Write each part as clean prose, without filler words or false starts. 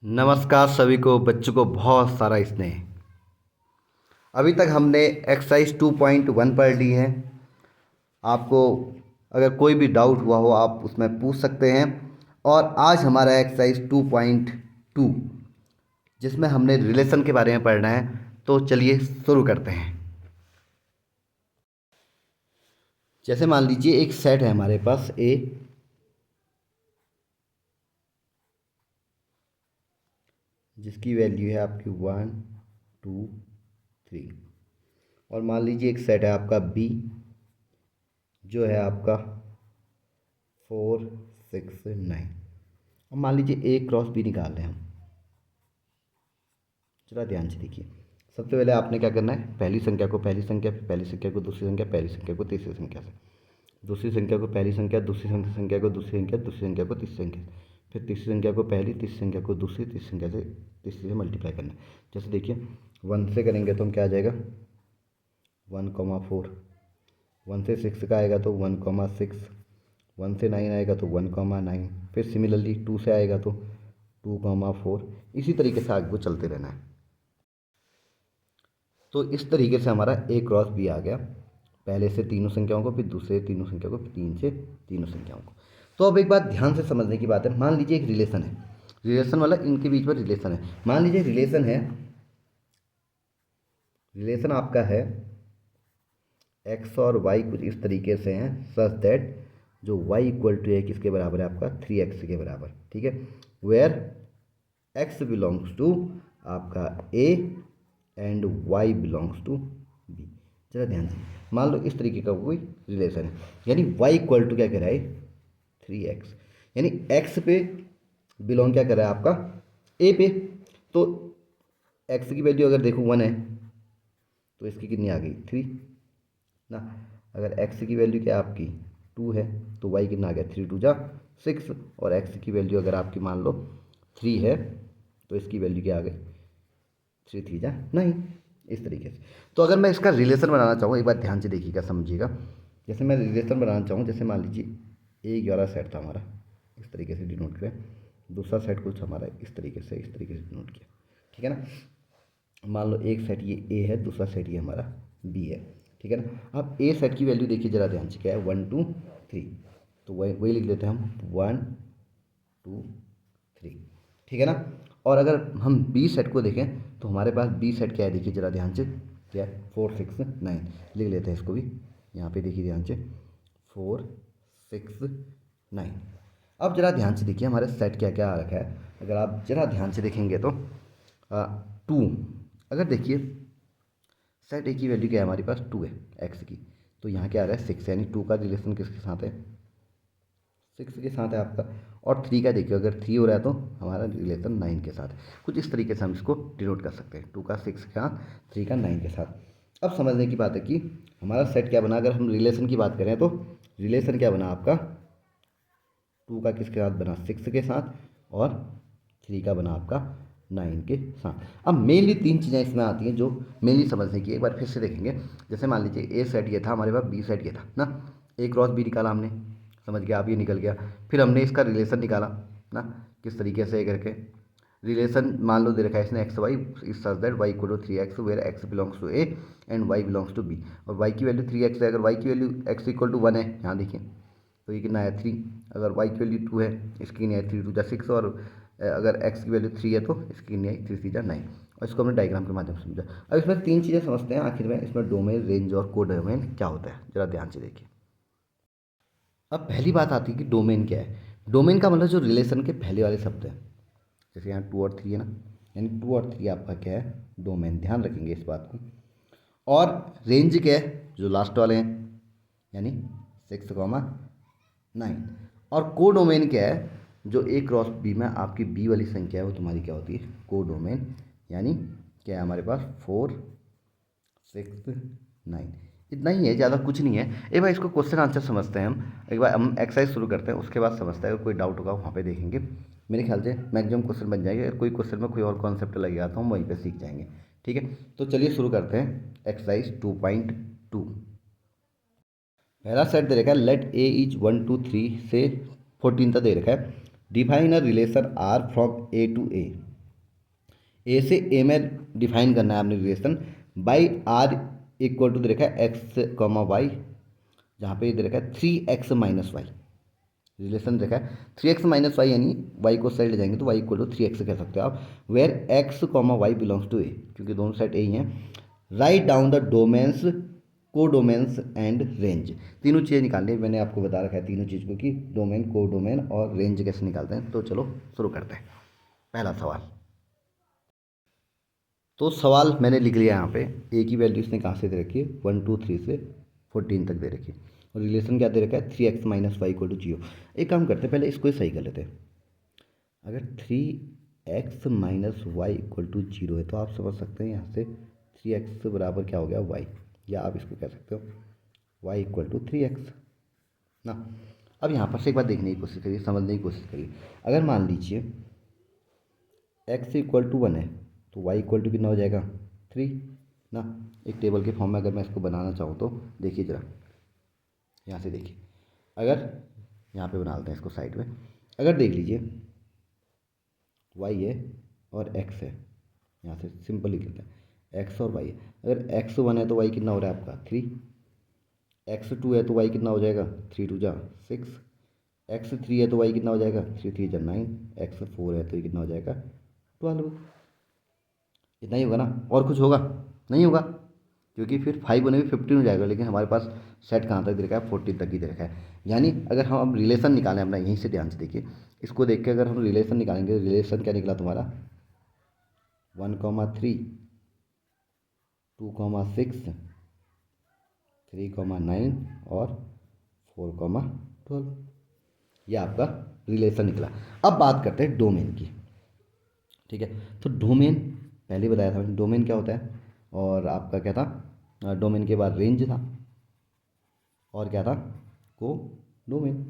नमस्कार सभी को, बच्चों को बहुत सारा स्नेह। अभी तक हमने एक्सरसाइज 2.1 पढ़ ली है। आपको अगर कोई भी डाउट हुआ हो आप उसमें पूछ सकते हैं। और आज हमारा एक्सरसाइज 2.2 जिसमें हमने रिलेशन के बारे में पढ़ना है। तो चलिए शुरू करते हैं। जैसे मान लीजिए एक सेट है हमारे पास ए, जिसकी वैल्यू है आपकी 1 2 3। और मान लीजिए एक सेट है आपका बी, जो है आपका 4 6 9। अब मान लीजिए ए क्रॉस बी निकाल रहे हैं हम। जरा ध्यान से देखिए। सबसे पहले आपने क्या करना है, पहली संख्या को पहली संख्या, फिर पहली संख्या को दूसरी संख्या, पहली संख्या को तीसरी संख्या से, दूसरी संख्या को पहली संख्या, दूसरी संख्या को दूसरी संख्या, दूसरी संख्या को तीसरी संख्या, फिर तीसरी संख्या को पहली, तीसरी संख्या को दूसरी, तीसरी संख्या से तीसरी से मल्टीप्लाई करना है। जैसे देखिए 1 से करेंगे तो हम क्या आ जाएगा 1,4। 1 से 6 का आएगा तो 1,6। 1 से 9 आएगा तो 1,9। फिर सिमिलरली 2 से आएगा तो 2,4। इसी तरीके से आगे को चलते रहना है। तो इस तरीके से हमारा ए क्रॉस बी आ गया, पहले से तीनों संख्याओं को, फिर दूसरे तीनों संख्या को, फिर तीन से तीनों संख्याओं को। तो अब एक बात ध्यान से समझने की बात है। मान लीजिए एक रिलेशन है, रिलेशन वाला इनके बीच में रिलेशन है। मान लीजिए रिलेशन है, रिलेशन आपका है एक्स और वाई कुछ इस तरीके से हैं, सच दैट जो वाई इक्वल टू है किसके बराबर है आपका 3x के बराबर। ठीक है, वेयर एक्स बिलोंग्स टू आपका A and y belongs to B. जरा ध्यान से मान लो इस तरीके का कोई रिलेशन है, यानी वाई इक्वल टू क्या कह रहा है 3x, यानी एक्स पे बिलोंग क्या कर रहा है आपका ए पे। तो एक्स की वैल्यू अगर देखो 1 है तो इसकी कितनी आ गई 3 ना। अगर एक्स की वैल्यू क्या आपकी 2 है तो वाई कितना आ गया 3 2 जा 6। और एक्स की वैल्यू अगर आपकी मान लो 3 है तो इसकी वैल्यू क्या आ गई 3 3 जा 9। इस तरीके से। तो अगर मैं इसका रिलेशन बनाना चाहूँ, एक बार ध्यान से देखिएगा समझिएगा। जैसे मैं रिलेशन बनाना चाहूँ, जैसे मान लीजिए A11 सेट था हमारा, इस तरीके से डिनोट करें। दूसरा सेट कुछ हमारा इस तरीके से डिनोट किया। ठीक है ना। मान लो एक सेट ये A है, दूसरा सेट ये हमारा B है। ठीक है ना। अब ए सेट की वैल्यू देखिए जरा ध्यान से, क्या है 1 2 3। तो वही लिख देते हैं हम 1 2 3। ठीक है ना। और अगर हम बी सेट को देखें तो हमारे पास बी सेट क्या है, देखिए जरा ध्यान से, क्या है 4 6 9। लिख लेते हैं इसको भी, यहाँ पे देखिए ध्यान से 4 6 9। अब जरा ध्यान से देखिए हमारे सेट क्या क्या आ रखा है। अगर आप जरा ध्यान से देखेंगे तो 2, अगर देखिए सेट ए की वैल्यू क्या है हमारे पास 2 है एक्स की, तो यहाँ क्या आ रहा है 6, यानी 2 का रिलेशन किसके साथ है 6 के साथ है आपका। और 3 का देखिए अगर 3 हो रहा है तो हमारा रिलेशन 9 के साथ है। कुछ इस तरीके से हम इसको डिनोट कर सकते हैं, 2 का 6 के साथ, 3 का 9 के साथ। अब समझने की बात है कि हमारा सेट क्या बना। अगर हम रिलेशन की बात करें तो रिलेशन क्या बना आपका 2 का किसके साथ बना 6 के साथ, और 3 का बना आपका 9 के साथ। अब मेनली 3 चीज़ें इसमें आती हैं जो मेनली समझने की, एक बार फिर से देखेंगे। जैसे मान लीजिए ए सेट ये था हमारे पास, बी सेट ये था ना। ए क्रॉस बी निकाला हमने, समझ गया आप, ये निकल गया। फिर हमने इसका रिलेशन निकाला ना, किस तरीके से करके रिलेशन मान लो दे रखा है इसने x y, is such that y equal to 3x where x belongs to A and y belongs to B. और वाई की वैल्यू 3x है, अगर वाई की वैल्यू एक्स इक्वल टू 1 है, यहाँ देखिए तो ये कितना है 3। अगर वाई की वैल्यू 2 है, इसकी कितनी है 3 2 जा 6। और अगर एक्स की वैल्यू 3 है तो इसकी कितनी है 3 3 जा 9। और इसको हमने डायग्राम के माध्यम से समझा। अब इसमें 3 चीज़ें समझते हैं आखिर में, इसमें डोमेन, रेंज और को डोमेन क्या होता है, जरा ध्यान से देखिए। अब पहली बात आती है कि डोमेन क्या है। डोमेन का मतलब जो रिलेशन के पहले वाले शब्द हैं, जैसे यहाँ 2 और 3 है ना, यानी 2 और 3 आपका क्या है डोमेन, ध्यान रखेंगे इस बात को। और रेंज क्या है जो लास्ट वाले हैं, यानी 6,9। और को डोमेन क्या है, जो ए क्रॉस बी में आपकी बी वाली संख्या है वो तुम्हारी क्या होती है को डोमेन, यानी क्या है हमारे पास 4 6 9। इतना ही है, ज़्यादा कुछ नहीं है। एक बार इसको क्वेश्चन आंसर समझते हैं हम। एक बार हम एक्सरसाइज शुरू करते हैं, उसके बाद समझते हैं। अगर कोई डाउट होगा वहाँ पे देखेंगे। मेरे ख्याल से मैक्सिमम क्वेश्चन बन जाएंगे। अगर कोई क्वेश्चन में कोई और कॉन्सेप्ट लगेगा तो हम वहीं पे सीख जाएंगे। ठीक है, तो चलिए शुरू करते हैं एक्सरसाइज 2.2। पहला सेट दे रखा है, लेट ए इज 1 2 3 से 14 तक दे रखा है। Define a relation R from A to A. A से ए में डिफाइन करना है आपने relation by R equal to दे रखा है एक्स कॉमा वाई, जहाँ पे दे रखा है 3x माइनस वाई। रिलेशन देखा है 3x माइनस वाई, यानी y को साइड ले जाएंगे तो y इक्वल टू 3x कह सकते हो आप, where x comma y belongs to A, क्योंकि दोनों साइड ए ही हैं। Write down the domains, codomains and range. तीनों चीज़ें निकालनी है, मैंने आपको बता रखा है तीनों चीज़ को कि डोमेन, को डोमेन और रेंज कैसे निकालते हैं। तो चलो शुरू करते हैं। पहला सवाल, तो सवाल मैंने लिख लिया यहाँ पे, ए की वैल्यू इसने कहाँ से दे रखी है 1 2 3 से 14 तक दे रखी है, और रिलेशन क्या दे रखा है 3x minus Y equal to 0। एक काम करते हैं, पहले इसको ही सही कर लेते हैं। अगर 3x minus Y equal to 0 है तो आप समझ सकते हैं यहाँ से 3x बराबर क्या हो गया y, या आप इसको कह सकते हो y इक्वल टू 3x ना। अब यहाँ पर से एक बार देखने की कोशिश करिए, समझने की कोशिश करिए। अगर मान लीजिए x इक्वल टू 1 है तो y इक्वल टू कितना हो जाएगा 3 ना। एक टेबल के फॉर्म में अगर मैं इसको बनाना चाहूँ तो देखिए ज़रा, यहाँ से देखिए, अगर यहाँ पे बना लेते हैं इसको साइड में। अगर देख लीजिए y है और x है, यहाँ से सिंपल लिख लेते हैं x और y है। अगर x1 है तो y कितना हो रहा है आपका 3, x2 है तो y कितना हो जाएगा 3 2 जा 6, x3 है तो y कितना हो जाएगा 3 3 जा 9, x4 है तो ये कितना हो जाएगा 12। इतना ही होगा ना, और कुछ होगा नहीं होगा, क्योंकि फिर 5 बने भी 15 हो जाएगा, लेकिन हमारे पास सेट कहाँ तक दे रखा है 14 तक ही दे रखा है। यानी अगर हम अब रिलेशन निकालें अपना, यहीं से ध्यान से देखिए, इसको देख के अगर हम रिलेशन निकालेंगे, रिलेशन क्या निकला तुम्हारा 1,3 2,6 3,9 और 4,12, ये आपका रिलेशन निकला। अब बात करते हैं डोमेन की, ठीक है। तो डोमेन पहले बताया था, डोमेन क्या होता है, और आपका क्या था, डोमेन के बाद रेंज था, और क्या था को डोमेन।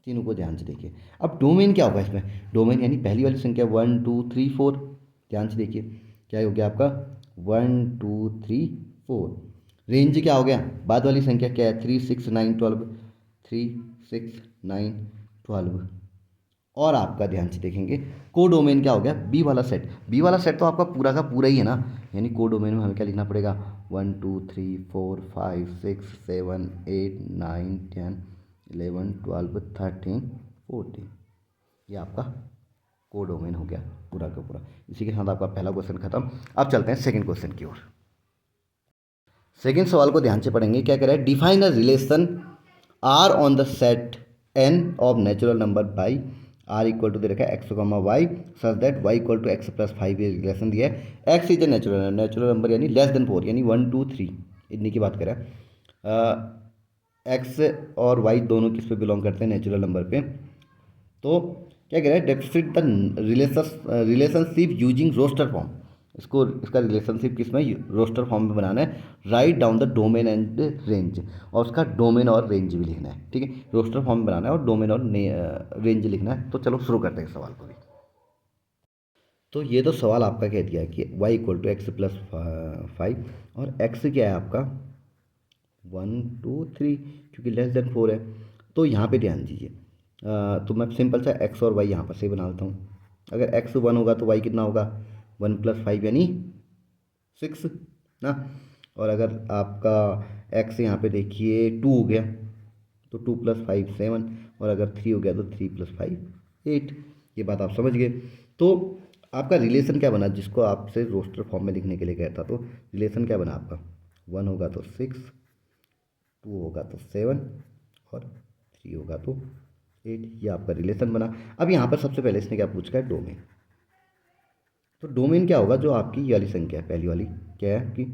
तीनों को ध्यान से देखिए। अब डोमेन क्या होगा इसमें, डोमेन यानी पहली वाली संख्या 1 2 3 4, ध्यान से देखिए क्या हो गया आपका 1 2 3 4। रेंज क्या हो गया, बाद वाली संख्या क्या है 3 6 9 12, 3 6 9 12। और आपका ध्यान से देखेंगे को डोमेन क्या हो गया, बी वाला सेट। बी वाला सेट तो आपका पूरा का पूरा ही है ना, यानी को डोमेन में हमें क्या लिखना पड़ेगा 1 2 3 4 5 6 7 8 9 10 11 12 13 14, ये आपका को डोमेन हो गया पूरा का पूरा। इसी के साथ आपका पहला क्वेश्चन खत्म। अब चलते हैं सेकंड क्वेश्चन की ओर। सेकंड सवाल को ध्यान से पढ़ेंगे, क्या कह रहा है, define a relation R on the set N of natural number by R equal to दे रखा है x comma y such that y equal to x plus 5, ये रिलेशन दिया है। X is a natural number यानी less than 4, यानी 1 2 3 इतनी की बात करें। एक्स और वाई दोनों किस पे बिलोंग करते हैं, नेचुरल नंबर पे। तो क्या कह रहा है, depict the relationship using roster form. इसको इसका रिलेशनशिप किस में, रोस्टर फॉर्म में बनाना है। Right down the domain and range, और उसका डोमेन और रेंज भी लिखना है, ठीक है। रोस्टर फॉर्म में बनाना है और डोमेन और रेंज लिखना है। तो चलो शुरू करते हैं इस सवाल को भी। तो ये तो सवाल आपका कह दिया है कि y equal to x plus 5, और x क्या है आपका 1 2 3, क्योंकि लेस देन 4 है। तो यहाँ पे ध्यान दीजिए, तो मैं सिंपल सा x और y यहाँ पर से बना लेता हूँ। अगर x 1 होगा तो y कितना होगा 1 प्लस 5 यानी 6 ना। और अगर आपका x यहाँ पे देखिए 2 हो गया तो 2 प्लस 5 7, और अगर 3 हो गया तो 3 प्लस 5 8। ये बात आप समझ गए। तो आपका रिलेशन क्या बना, जिसको आपसे रोस्टर फॉर्म में लिखने के लिए कहता, तो रिलेशन क्या बना आपका 1 होगा तो 6, 2 होगा तो 7, और 3 होगा तो 8, ये आपका रिलेशन बना। अब यहाँ पर सबसे पहले इसने क्या पूछा है, डोमेन। तो डोमेन क्या होगा, जो आपकी ये वाली संख्या है, पहली वाली क्या है कि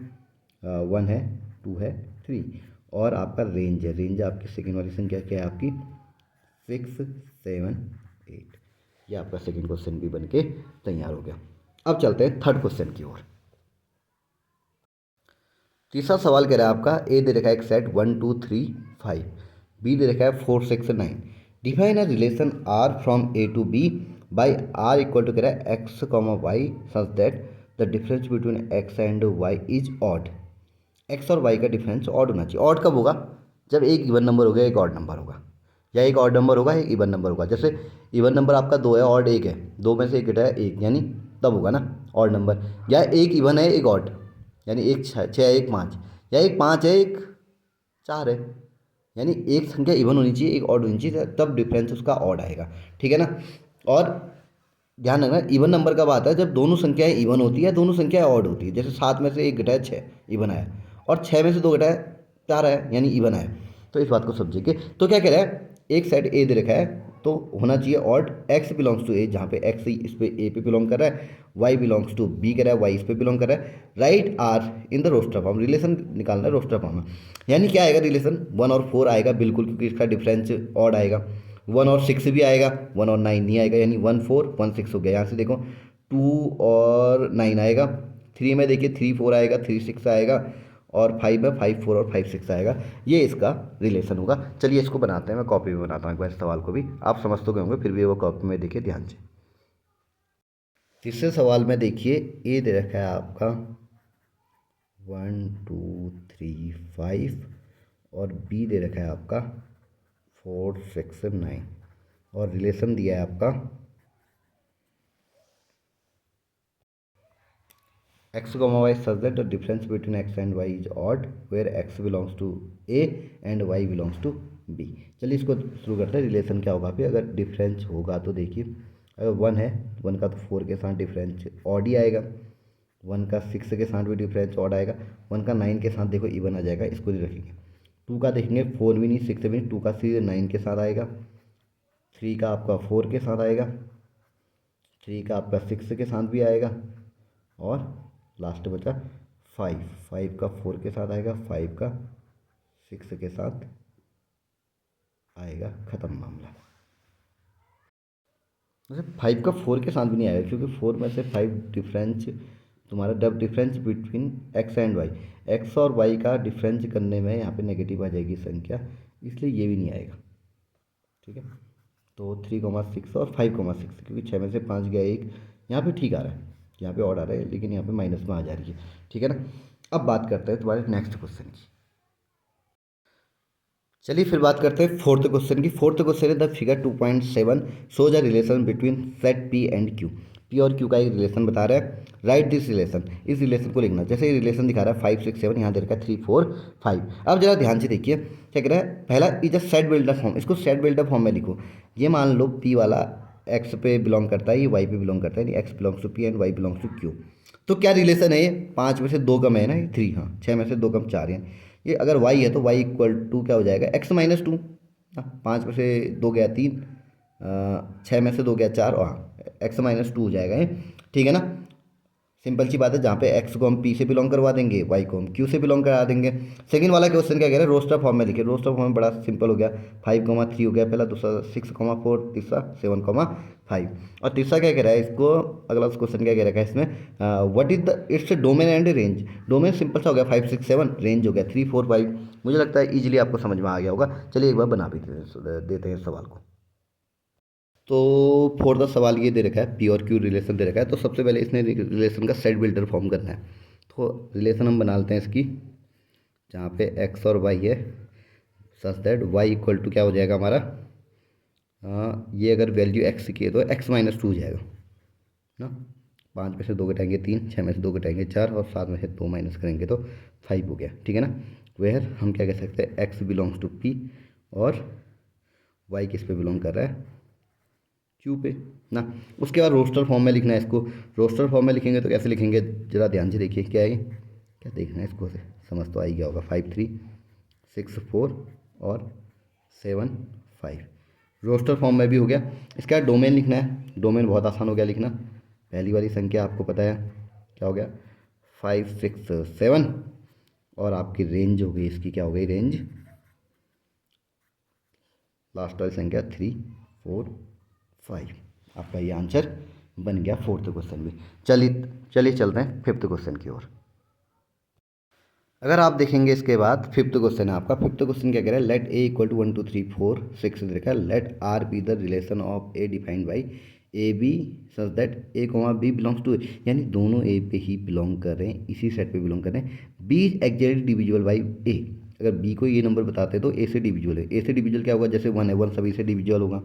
1 है 2 है 3, और आपका रेंज है, रेंज आपकी सेकेंड वाली संख्या क्या है आपकी 6 7 8। ये आपका सेकेंड क्वेश्चन भी बन के तैयार हो गया। अब चलते हैं थर्ड क्वेश्चन की ओर। तीसरा सवाल कह रहा है आपका, ए दे रखा है एक सेट 1 2 3 5, बी दे रखा है 4 6 9। Define a relation R from A to B by R equal to कह रहा है x comma y such that the difference between x and y is odd. X और वाई का डिफरेंस ऑड होना चाहिए। Odd कब होगा, जब एक इवन नंबर होगा एक ऑड नंबर होगा, या एक ऑड नंबर होगा एक इवन नंबर होगा। जैसे इवन नंबर आपका 2 है, ऑड 1 है, 2 में से एक घटा है 1, यानी तब होगा ना ऑड नंबर। या एक इवन है एक ऑड, यानी एक 6 है एक 5, या एक 5 है एक 4 है, यानी एक संख्या इवन होनी चाहिए एक ऑड होनी चाहिए, तब डिफरेंस उसका ऑड आएगा। ठीक है ना। और ध्यान रखना इवन नंबर कब आता है, जब दोनों संख्याएं इवन होती है, दोनों संख्याएं ऑड होती है। जैसे 7 में से एक घटाया 6, इवन आया, और 6 में से 2 घटाया 4 आया, यानी इवन आया। तो इस बात को समझिए। तो क्या कह रहा है, एक साइड ए दे रखा है तो होना चाहिए ऑड, एक्स बिलोंग्स टू ए, जहाँ पे एक्स इस पे ए पे बिलोंग कर रहा है, वाई बिलोंग्स टू बी कर रहा है, वाई इस पे बिलोंग कर रहा है। Write R in the roster form, relation निकालना है रोस्टर फॉर्म में। यानी क्या आएगा रिलेशन, 1 और 4 आएगा बिल्कुल, क्योंकि इसका डिफरेंस ऑड आएगा। 1 और 6 भी आएगा, 1 और 9 नहीं आएगा, यानी 1 4 1 6 हो गया। यहाँ से देखो 2 और 9 आएगा, 3 में देखिए 3 4 आएगा, 3 6 आएगा, और 5 में 5 4 और 5 6 आएगा। ये इसका रिलेशन होगा। चलिए इसको बनाते हैं, मैं कॉपी में बनाता हूँ एक बार इस सवाल को भी, आप समझ तो गए होंगे, फिर भी वो कॉपी में देखिए ध्यान से। तीसरे सवाल में देखिए ए दे रखा है आपका 1 2 3 5, और बी दे रखा है आपका 4 6 9, और रिलेशन दिया है आपका x, y such that the difference between x and y is odd where x belongs to a and y belongs to b। चलिए इसको शुरू करते हैं। रिलेशन क्या होगा फिर, अगर डिफरेंस होगा तो देखिए, अगर 1 है, 1 का तो 4 के साथ डिफरेंस ऑड ही आएगा, 1 का 6 के साथ भी डिफरेंस ऑड आएगा, 1 का 9 के साथ देखो इवन आ जाएगा, इसको नहीं रखेंगे। 2 का देखेंगे 4 भी नहीं 6 भी नहीं, 2 का सीधे 9 के साथ आएगा, 3 का आपका 4 के साथ आएगा, 3 का आपका 6 के साथ भी आएगा, और लास्ट बचा 5, 5 का 4 के साथ आएगा, 5 का 6 के साथ आएगा, ख़त्म मामला। वैसे 5 का 4 के साथ भी नहीं आएगा, क्योंकि 4 में से 5 डिफरेंस तुम्हारा डब difference between x and y, x और वाई का डिफरेंस करने में यहाँ पे नेगेटिव आ जाएगी संख्या, इसलिए ये भी नहीं आएगा। ठीक है, तो 3,6 और 5,6, क्योंकि 6 में से 5 गया 1, यहाँ पे ठीक आ रहा है, यहाँ पे ऑड आ रहा है, लेकिन यहाँ पे माइनस में आ जा रही है। ठीक है ना। अब बात करते हैं तुम्हारे नेक्स्ट क्वेश्चन की। चलिए फिर बात करते हैं फोर्थ क्वेश्चन की। फोर्थ क्वेश्चन है the figure 2.7 shows a relation between set P and Q. P और क्यू का एक रिलेशन बता रहा है, राइट दिस रिलेशन, इस रिलेशन को लिखना। जैसे ये रिलेशन दिखा रहा है 5 6 7, यहाँ दे रखा है 3 4 5। अब जरा ध्यान से देखिए क्या कह रहा है, पहला is a set builder form, इसको सेट बिल्डर फॉर्म में लिखो। ये मान लो पी वाला एक्स पे बिलोंग करता है, ये वाई पे बिलोंग करता है, x belongs to P and y belongs to Q. तो क्या रिलेशन है ये, 5 में से 2 कम है ना, 3, हाँ 6 में से 2 कम 4 है। ये अगर y है तो y इक्वल टू क्या हो जाएगा, x माइनस 2। 5 में से 2 गया 3, 6 में से 2 गया 4, और हाँ x माइनस 2 हो जाएगा ये। ठीक है ना। सिंपल सी बात है, जहाँ पे x को हम p से बिलोंग करवा देंगे, y को हम q से बिलोंग करा देंगे। सेकंड वाला क्वेश्चन क्या कह रहा है, रोस्टर फॉर्म में लिखे। रोस्टर फॉर्म में बड़ा सिंपल हो गया, 5,3 हो गया पहला, दूसरा 6,4, तीसरा 7,5। और तीसरा क्या कह रहा है इसको, अगला क्वेश्चन क्या कह रहा है इसमें, what is the its domain and range. Domain simple सा हो गया 5 6 7, रेंज हो गया 3 4 5। मुझे लगता है इजीली आपको समझ में आ गया होगा। चलिए एक बार बना भी देते हैं इस सवाल को। तो फोर द सवाल ये दे रखा है, पी और क्यू रिलेशन दे रखा है। तो सबसे पहले इसने रिलेशन का सेट बिल्डर फॉर्म करना है। तो रिलेशन हम बना लेते हैं इसकी, जहाँ पे एक्स और वाई है, such that y equal to क्या हो जाएगा हमारा, ये अगर वैल्यू एक्स की है तो एक्स माइनस 2 हो जाएगा ना। 5 में से 2 घटाएंगे 3, 6 में से 2 घटाएंगे 4, और 7 में से 2 माइनस करेंगे तो 5 हो गया। ठीक है ना। वेयर हम क्या कह सकते हैं, एक्स बिलोंग्स टू पी, और वाई किस पे बिलोंग कर रहा है, क्यू पे ना। उसके बाद रोस्टर फॉर्म में लिखना है इसको। रोस्टर फॉर्म में लिखेंगे तो कैसे लिखेंगे, जरा ध्यान से देखिए क्या है, क्या देखना है इसको, से समझ तो आ ही गया होगा। 5 3 6 4 और 7 5, रोस्टर फॉर्म में भी हो गया। इसके बाद डोमेन लिखना है। डोमेन बहुत आसान हो गया लिखना, पहली वाली संख्या आपको पता है क्या हो गया, 5 6 7, और आपकी रेंज हो गई इसकी, क्या हो गई रेंज, लास्ट वाली संख्या 3 4 5। आपका ये आंसर बन गया फोर्थ क्वेश्चन में। चलिए चलते हैं फिफ्थ क्वेश्चन की ओर। अगर आप देखेंगे इसके बाद फिफ्थ क्वेश्चन है आपका। फिफ्थ क्वेश्चन क्या कह रहा है, लेट ए इक्वल टू 1 2 3 4 6 देखा है, let R be the relation of A defined by A B such that A comma B belongs to A. यानी दोनों ए पे ही बिलोंग कर रहे हैं, इसी सेट पे बिलोंग कर रहे हैं। B is exactly divisible by A. अगर बी को ये नंबर बताते हैं तो ए से डिविजिबल है। ए से डिविजिबल क्या होगा, जैसे 1 है, 1 सभी से डिविजिबल होगा।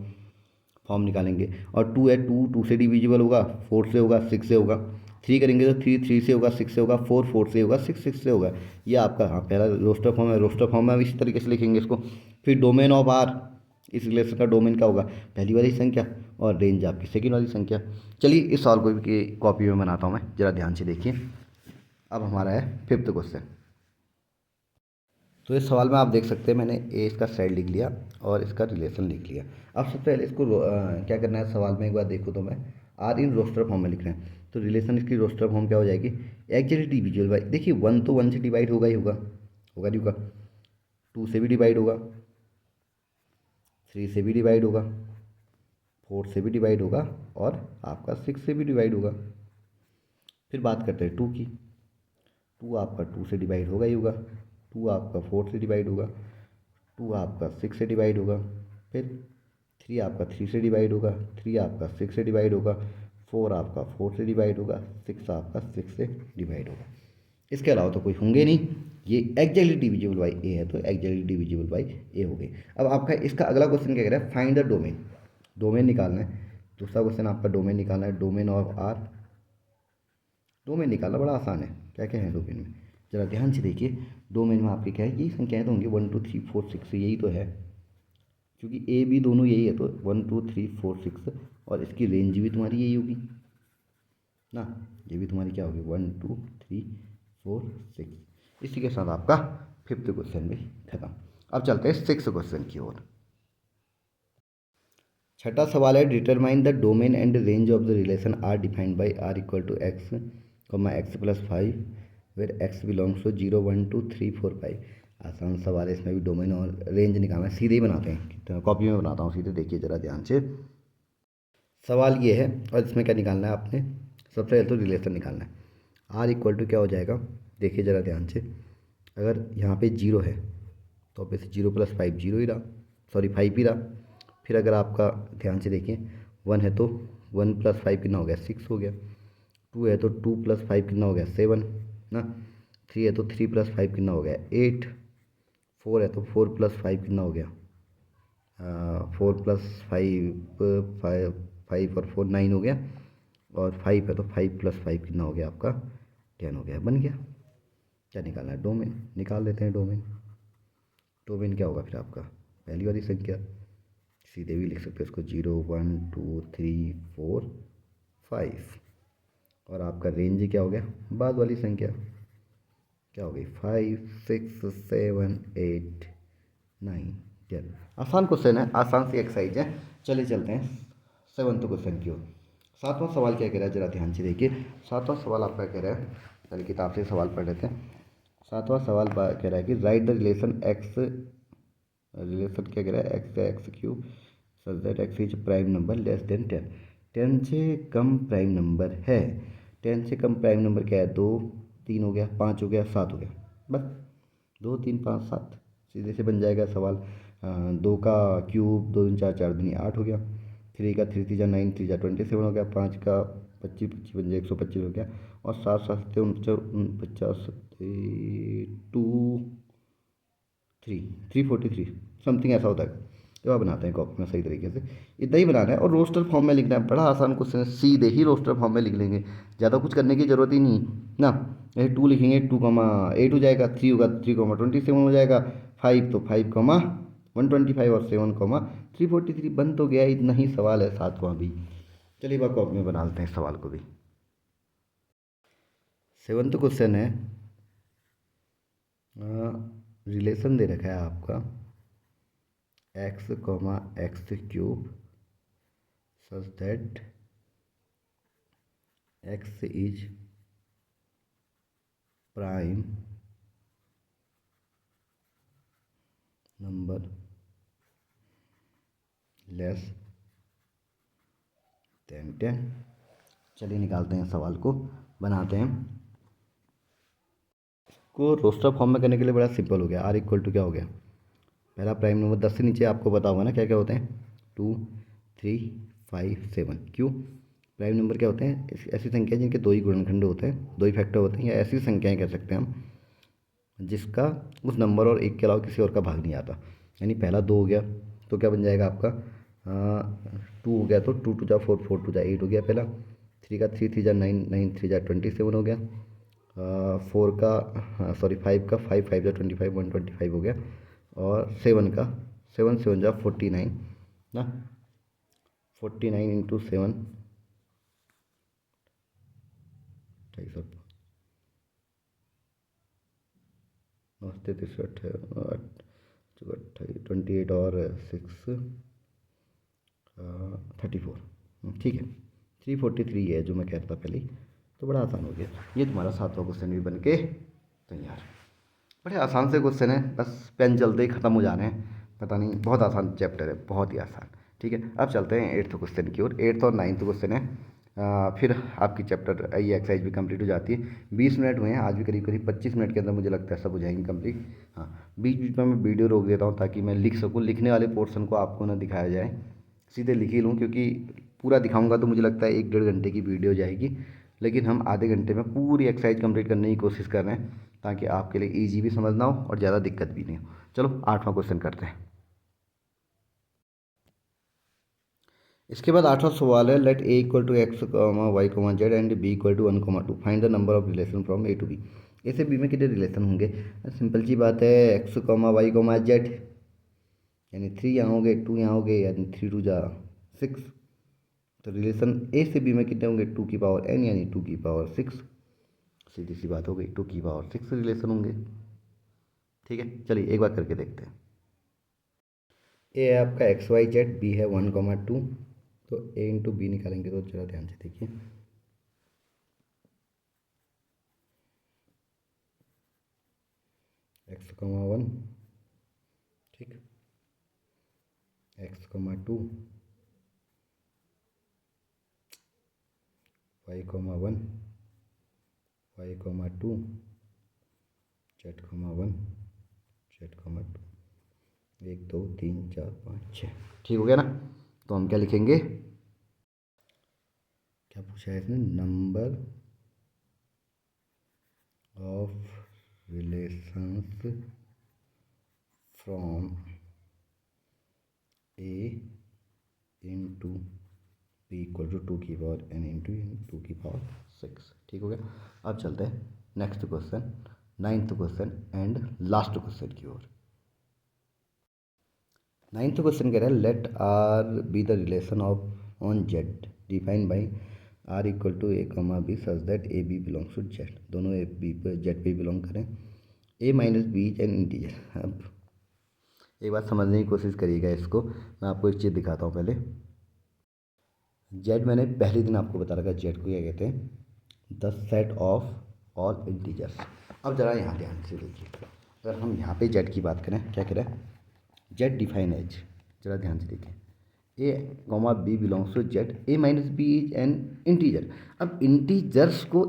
फॉर्म निकालेंगे। और 2 है, 2 से डिविजिबल होगा, 4 से होगा, 6 से होगा। 3 करेंगे तो 3 से होगा, 6 से होगा, 4 से होगा, 6 से होगा। ये आपका हाँ पहला रोस्टर फॉर्म है। रोस्टर फॉर्म में हम इसी तरीके से लिखेंगे इसको। फिर डोमेन ऑफ आर, इस रिलेशन का डोमेन क्या होगा, पहली वाली संख्या, और रेंज आपकी सेकेंड वाली संख्या। चलिए इस सवाल को भी कॉपी में बनाता हूँ मैं, ज़रा ध्यान से देखिए। अब हमारा है 5th क्वेश्चन। तो इस सवाल में आप देख सकते हैं मैंने इसका साइड लिख लिया और इसका रिलेशन लिख लिया। अब सबसे पहले इसको क्या करना है, सवाल में एक बार देखो तो मैं आर इन रोस्टर फॉर्म में लिख रहे हैं, तो रिलेशन इसकी रोस्टर फॉर्म क्या हो जाएगी, एक्जेक्टली डिविजुअल बाई, देखिए 1 तो 1 से डिवाइड होगा ही होगा, होगा नहीं होगा, 2 से भी डिवाइड होगा, 3 से भी डिवाइड होगा, 4 से भी डिवाइड होगा, और आपका 6 से भी डिवाइड होगा। फिर बात करते हैं 2 की। 2 आपका 2 से डिवाइड होगा ही होगा, 2 आपका 4 से डिवाइड होगा, 2 आपका 6 से डिवाइड होगा, फिर 3 आपका 3 से डिवाइड होगा, 3 आपका 6 से डिवाइड होगा, 4 आपका 4 से डिवाइड होगा, 6 आपका 6 से डिवाइड होगा। इसके अलावा तो कोई होंगे नहीं। ये एक्जेक्टली डिविजिबल बाई ए है, तो एक्जेक्टली डिविजिबल बाई ए हो गई। अब आपका इसका अगला क्वेश्चन क्या कह रहा है, फाइंड द डोमेन, डोमेन निकालना है। दूसरा क्वेश्चन आपका डोमेन निकालना है, डोमेन ऑफ आर। डोमेन निकालना बड़ा आसान है, क्या क्या है डोमेन में, ज़रा ध्यान से देखिए। डोमेन में आपकी क्या है, यही संख्याएँ तो होंगी 1 2 3 4 6, यही तो है, क्योंकि ए बी दोनों यही है, तो 1 2 3 4 6, और इसकी रेंज भी तुम्हारी यही होगी ना, ये भी तुम्हारी क्या होगी 1 2 3 4 6। इसी के साथ आपका 5th क्वेश्चन भी खत्म। अब चलते हैं 6th क्वेश्चन की ओर। छठा सवाल है, determine the domain and range of the relation R defined by R equal to x x plus 5 where x belongs to 0 1 2 3 4 5। आसान सवाल है, इसमें भी डोमेन और रेंज निकालना है, सीधे ही बनाते हैं, कॉपी में बनाता हूँ सीधे, देखिए ज़रा ध्यान से। सवाल ये है, और इसमें क्या निकालना है आपने, सबसे पहले तो रिलेशन निकालना है। आर इक्वल टू क्या हो जाएगा, देखिए ज़रा ध्यान से। अगर यहाँ पे 0 है तो अब इसे 0 + 5 0 ही रहा, सॉरी 5 ही रहा। फिर अगर आपका ध्यान से देखिए 1 है तो 1 + 5 कितना हो गया, 6 हो गया। 2 है तो 2 + 5 कितना हो गया, 7 ना। 3 है तो 3 + 5 कितना हो गया, 8। 4 है तो 4 + 5 कितना हो गया, 4 + 5 5 और 4 9 हो गया। और 5 है तो 5 + 5 कितना हो गया आपका, 10 हो गया, बन गया। क्या निकालना है, डोमेन निकाल लेते हैं। डोमेन डोमेन क्या होगा फिर आपका, पहली वाली संख्या, सीधे भी लिख सकते हैं इसको 0 1 2 3 4 5। और आपका रेंज क्या हो गया, बाद वाली संख्या क्या हो गई, 5 6 7 8 9 10। आसान क्वेश्चन है, आसान सी एक्सरसाइज है। चलिए चलते हैं 7th क्वेश्चन की ओर। 7वां सवाल क्या कह रहा है, जरा ध्यान से देखिए। 7वां सवाल आपका कह रहा है, पहले किताब से सवाल पढ़ लेते हैं। 7वां सवाल कह रहा है कि right the relation x, relation क्या कह रहा है, x x cube such that x is prime number less than 10। 10 से कम प्राइम नंबर है। 10 से कम प्राइम नंबर क्या है, 2 3 हो गया, 5 हो गया, 7 हो गया, बस 2 3 5 7, सीधे से बन जाएगा सवाल। 2 का क्यूब 2 दूनी 4 4 दूनी 8 हो गया। 3 का 3 3 9 3 27 हो गया। 5 का 25 25 बन जाए 125 हो गया। और 7 7 से 49 2 343 समथिंग ऐसा होता है। तो आप बनाते हैं कॉपी में सही तरीके से, इतना ही बनाना है। और रोस्टर फॉर्म में लिखना है, बड़ा आसान क्वेश्चन है, सीधे ही रोस्टर फॉर्म में लिख लेंगे, ज़्यादा कुछ करने की ज़रूरत ही नहीं ना। जैसे 2 लिखेंगे 2, 8 हो जाएगा, 3 होगा 3, 27 हो जाएगा, 5 तो 5, 125 और 7, 343 बन तो गया। इतना ही सवाल है 7वां भी। चलिए बात कॉपी में बना लेते हैं इस सवाल को भी। 7th क्वेश्चन है, रिलेशन दे रखा है आपका x, x cube such that x is prime number less than 10। चलिए निकालते हैं सवाल को, बनाते हैं। को रोस्टर फॉर्म में करने के लिए बड़ा सिंपल हो गया। आर इक्वल टू क्या हो गया, पहला प्राइम नंबर 10 से नीचे आपको पता होगा ना क्या क्या होते हैं, 2 3 5 7। क्यों, प्राइम नंबर क्या होते हैं, ऐसी संख्या जिनके 2 ही गुणनखंड होते हैं, 2 ही फैक्टर होते हैं, या ऐसी संख्याएं कह सकते हैं हम जिसका उस नंबर और एक के अलावा किसी और का भाग नहीं आता। यानी पहला 2 हो गया तो क्या बन जाएगा आपका टू हो गया तो 2 2 जा 4, 4 2 जा 8 हो गया पहला। 3 का 3 3 जा 9, 9 3 जा 27 हो गया। 4 का हाँ सॉरी 5 का 5 5 जा 25, 125 हो गया। और 7 का 7 7 जा 49 ना, 49 इंटू 7 250, नमस्ते 28 और 6 34, ठीक है 343 है जो मैं कहता था पहले। तो बड़ा आसान हो गया, ये तुम्हारा 7वां क्वेश्चन भी बन के तैयार। बड़े आसान से क्वेश्चन है, बस पेन चलते ही ख़त्म हो जाने हैं, पता नहीं, बहुत आसान चैप्टर है, बहुत ही आसान। ठीक है, अब चलते हैं 8th क्वेश्चन की ओर। 8th और 9th क्वेश्चन है, फिर आपकी चैप्टर ये एक्सरसाइज भी कंप्लीट हो जाती है। 20 मिनट हुए हैं, आज भी करीब करीब 25 मिनट के अंदर मुझे लगता है सब हो जाएंगे कंप्लीट। हाँ, बीच बीच में मैं वीडियो रोक देता हूँ ताकि मैं लिख सकूँ, लिखने वाले पोर्शन को आपको ना दिखाया जाए, सीधे लिख ही लूँ, क्योंकि पूरा दिखाऊंगा तो मुझे लगता है 1 1.5 घंटे की वीडियो जाएगी। लेकिन हम आधे घंटे में पूरी एक्सरसाइज कंप्लीट करने की कोशिश कर रहे हैं ताकि आपके लिए ईजी भी समझना हो और ज़्यादा दिक्कत भी नहीं हो। चलो 8वां क्वेश्चन करते हैं। इसके बाद 8वां सवाल है, let A equal to X Y Z and B equal to 1 2 find the number of relation from A to B. A से बी में कितने रिलेशन होंगे? सिंपल सी बात है, एक्स वाई जेड, यानी 3 यहाँ हो गए, 2 यहाँ हो गए, यानी 3 2 जा 6। तो रिलेशन ए से बी में कितने होंगे? 2 की पावर n यानी 2 की पावर 6। सीधी सी बात हो गई, 2 की पावर 6 रिलेशन होंगे। ठीक है, चलिए एक बार करके देखते हैं। ए है आपका XY Z, बी है 1 2, तो ए इंटू बी निकालेंगे तो जरा ध्यान से देखिए। x, 1, ठीक, x, 2, y, 1, y, 2, z, 1, z, 2, 1 2 3 4 5 6। ठीक हो गया ना? तो हम क्या लिखेंगे, क्या पूछा है इसने, number of relations from A into B equal to 2 की पावर n इंटू 2 की पावर 6। ठीक हो गया। अब चलते हैं next question, 9th question and last question की ओर। 9th क्वेश्चन कह रहा है, let R be the relation of on Z defined by R equal to A comma B such that A B belongs to Z. दोनों A B पर Z पे belong करें। A minus B is an integer. अब एक बात समझने की कोशिश करिएगा इसको, मैं आपको एक चीज़ दिखाता हूँ पहले। जेड मैंने पहले दिन आपको बता रखा, जेड को क्या कहते हैं, the set of all integers. अब ज़रा यहाँ ध्यान से देखिए, अगर हम यहाँ पे जेड की बात करें, क्या कह रहा है, जेड डिफाइन एज, जरा ध्यान से देखिए, A comma B belongs to Z, A minus B is an integer. अब इंटीजर्स को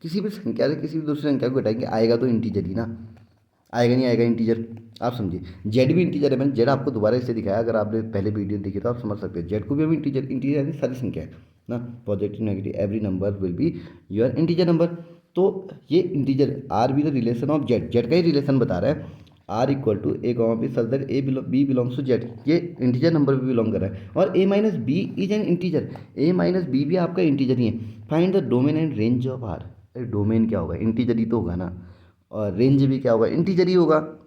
किसी भी संख्या से किसी भी दूसरी संख्या को घटाएंगे, आएगा तो इंटीजर ही ना, आएगा नहीं आएगा इंटीजर। आप समझिए, जेड भी इंटीजर है, मैंने जेड आपको दोबारा इससे दिखाया, अगर आपने पहले वीडियो देखी तो आप समझ सकते हैं, जेड को भी हम इंटीजर, इंटीजर यानी सारी संख्या है ना, positive negative every number will be your integer number. तो ये integer R be the relation of Z, Z का ही रिलेशन बता रहा है, R equal to A comma B such that A B belongs to Z, ये integer number भी belong कर रहा है। और A minus B is an integer, A minus B भी आपका इंटीजर ही है। Find the domain and range of R. अरे डोमेन क्या होगा, इंटीजर ही तो होगा ना, और रेंज भी क्या होगा, इंटीजर ही होगा,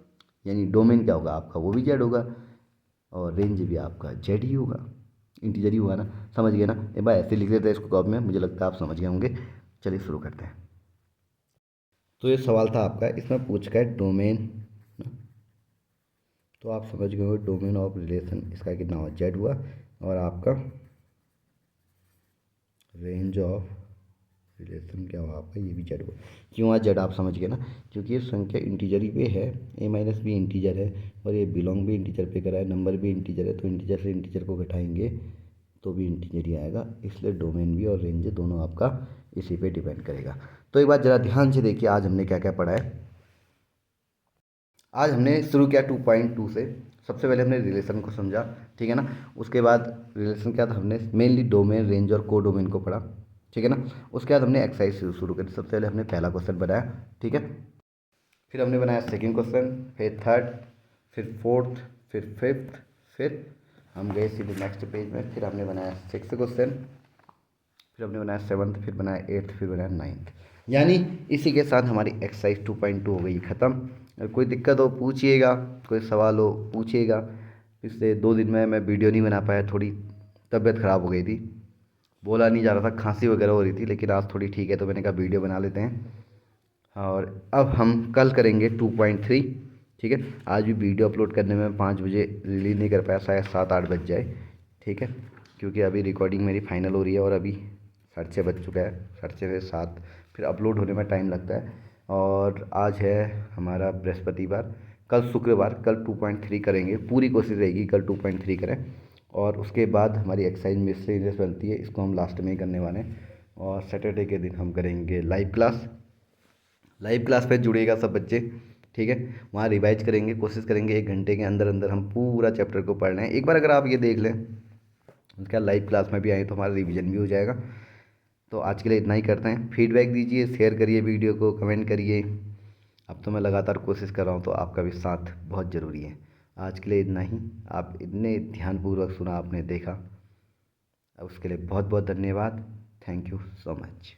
यानी डोमेन क्या होगा आपका, वो भी जेड होगा, और रेंज भी आपका जेड ही होगा, इंटीजर ही होगा ना। समझ गए ना? एक बार ऐसे लिख लेते हैं इसको कॉपी में, मुझे लगता है आप समझ गए होंगे। चलिए शुरू करते हैं। तो ये सवाल था आपका, इसमें पूछ का है डोमेन, तो आप समझ गए हो डोमेन ऑफ रिलेशन, इसका कितना हुआ, जेड हुआ, और आपका रेंज ऑफ रिलेशन क्या हुआ आपका, ये भी जेड हुआ। क्यों हुआ जेड, आप समझ गए ना, क्योंकि ये संख्या इंटीजर ही पे है, ए माइनस भी इंटीजर है, और ये बिलोंग भी इंटीजर पे करा है, नंबर भी इंटीजर है, तो इंटीजर से इंटीजर को घटाएंगे तो भी इंटीजर ही आएगा, इसलिए डोमेन भी और रेंज दोनों आपका इसी पे डिपेंड करेगा। तो एक बार ज़रा ध्यान से देखिए, आज हमने क्या क्या पढ़ा है। आज हमने शुरू किया 2.2 से। सबसे पहले हमने रिलेशन को समझा, ठीक है ना, उसके बाद रिलेशन क्या था, हमने मेनली डोमेन, रेंज और को डोमेन को पढ़ा, ठीक है ना। उसके बाद हमने एक्सरसाइज शुरू करी, सबसे पहले हमने पहला क्वेश्चन बनाया, ठीक है, फिर हमने बनाया सेकंड क्वेश्चन, फिर थर्ड, फिर फोर्थ, फिर फिफ्थ, फिर हम गए सीधे नेक्स्ट पेज में, फिर हमने बनाया 6th क्वेश्चन, फिर हमने बनाया 7th, फिर बनाया 8th, फिर बनाया 9th। यानी इसी के साथ हमारी एक्सरसाइज 2.2 हो गई ख़त्म। अगर कोई दिक्कत हो पूछिएगा, कोई सवाल हो पूछिएगा। पिछले 2 दिन में मैं वीडियो नहीं बना पाया, थोड़ी तबीयत ख़राब हो गई थी, बोला नहीं जा रहा था, खांसी वगैरह हो रही थी, लेकिन आज थोड़ी ठीक है तो मैंने कहा वीडियो बना लेते हैं। और अब हम कल करेंगे 2.3, ठीक है। आज भी वीडियो अपलोड करने में 5 बजे रिलीज़ नहीं कर पाया, शायद 7-8 बज जाए, ठीक है, क्योंकि अभी रिकॉर्डिंग मेरी फाइनल हो रही है और अभी 6:30 बज चुका है, 6:30 से 7 फिर अपलोड होने में टाइम लगता है। और आज है हमारा बृहस्पतिवार, कल शुक्रवार, कल 2.3 करेंगे, पूरी कोशिश रहेगी कल 2.3 करें। और उसके बाद हमारी एक्सरसाइज मिसलेनियस बनती है, इसको हम लास्ट में ही करने वाले हैं। और सैटरडे के दिन हम करेंगे लाइव क्लास। लाइव क्लास पे जुड़ेगा सब बच्चे, ठीक है। वहाँ रिवाइज करेंगे, कोशिश करेंगे 1 घंटे के अंदर अंदर हम पूरा चैप्टर को पढ़ लें। एक बार अगर आप ये देख लें, उसके बाद लाइव क्लास में भी आए तो हमारा रिवीजन भी हो जाएगा। तो आज के लिए इतना ही करते हैं। फीडबैक दीजिए, शेयर करिए वीडियो को, कमेंट करिए। अब तो मैं लगातार कोशिश कर रहा हूँ, तो आपका भी साथ बहुत ज़रूरी है। आज के लिए इतना ही। आप इतने ध्यानपूर्वक सुना, आपने देखा, उसके लिए बहुत बहुत धन्यवाद। Thank you so much.